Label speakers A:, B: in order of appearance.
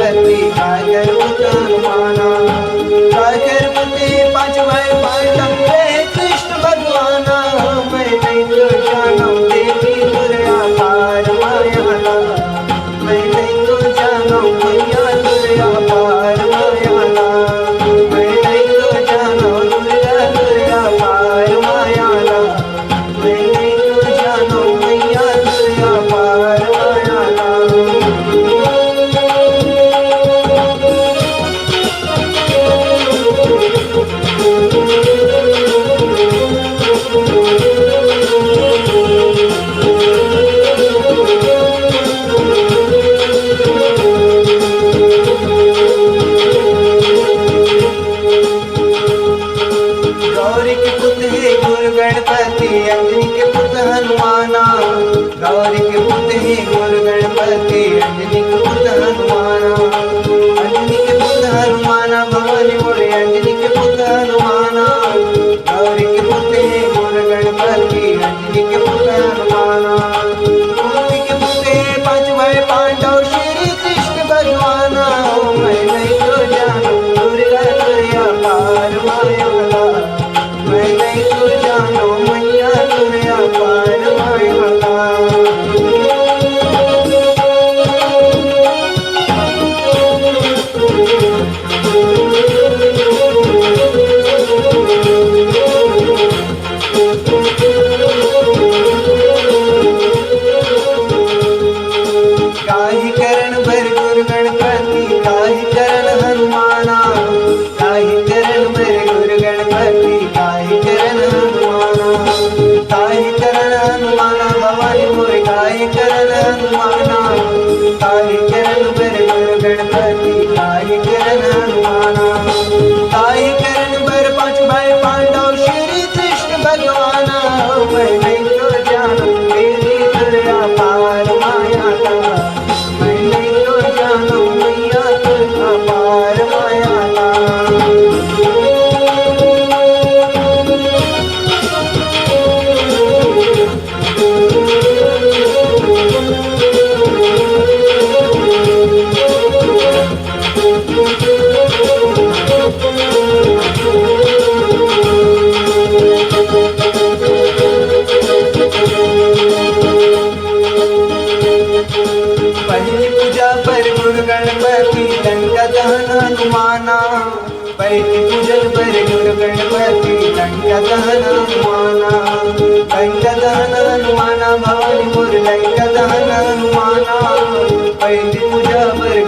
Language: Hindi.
A: गणपति काय करपुत हनुमाना काय करपुते पांच भाई पांडव रे कृष्ण भगवाना मैं नहीं तो जानो देवी दुर्गा पार मायाला मैं नहीं तो जानो मैया दुर्गा पार मायाला मैं नहीं तो जानो दुर्गा पार मायाला मैं नहीं तो जानो मैया दुर्गा पार मायाला गौरी के पुत्र है गुरु गणपति अंजनी के पुत्र हनुमाना गौरी के पुत्र है गुरु गणपति अंजनी के पुत्र हनुमाना अंजनी के पुत्र हनुमाना भवानी मोरे अंजनी के पुत्र हनुमाना गौरी के पुत्र है गुरु गणपति अंजनी के पुत्र हनुमाना कुंती के पुत्र है पांच भाई पांडव श्री कृष्ण भगवाना मैं नहीं तो जानो दुर्गा दुर्गा पार मायाला मैं नहीं तो जानो मैया दुर्गा पार मायाला काही करण भर गुरु गणपति काही करण हनुमाना काही करण भर गुरु गणपति काही करण हनुमाना काही करण हनुमाना भवानी मोरे काही करण हनुमाना काही करण भर गुरु गणपति काही करण हनुमाना काही करण भर पांच भाई पांडव श्री कृष्ण भगवाना मैं नहीं तो जानो देवी दुर्गा पार मायाला मैं नहीं तो जानो मैया दुर्गा पार मायाला पहली पूजा पर गुरु गणपति लंका दहन हनुमाना पहली पूजन पर गुरु गणपति लंका दहन हनुमाना लंका दहन हनुमाना भवानी मोर लंका दहन हनुमाना पहली पूजा पर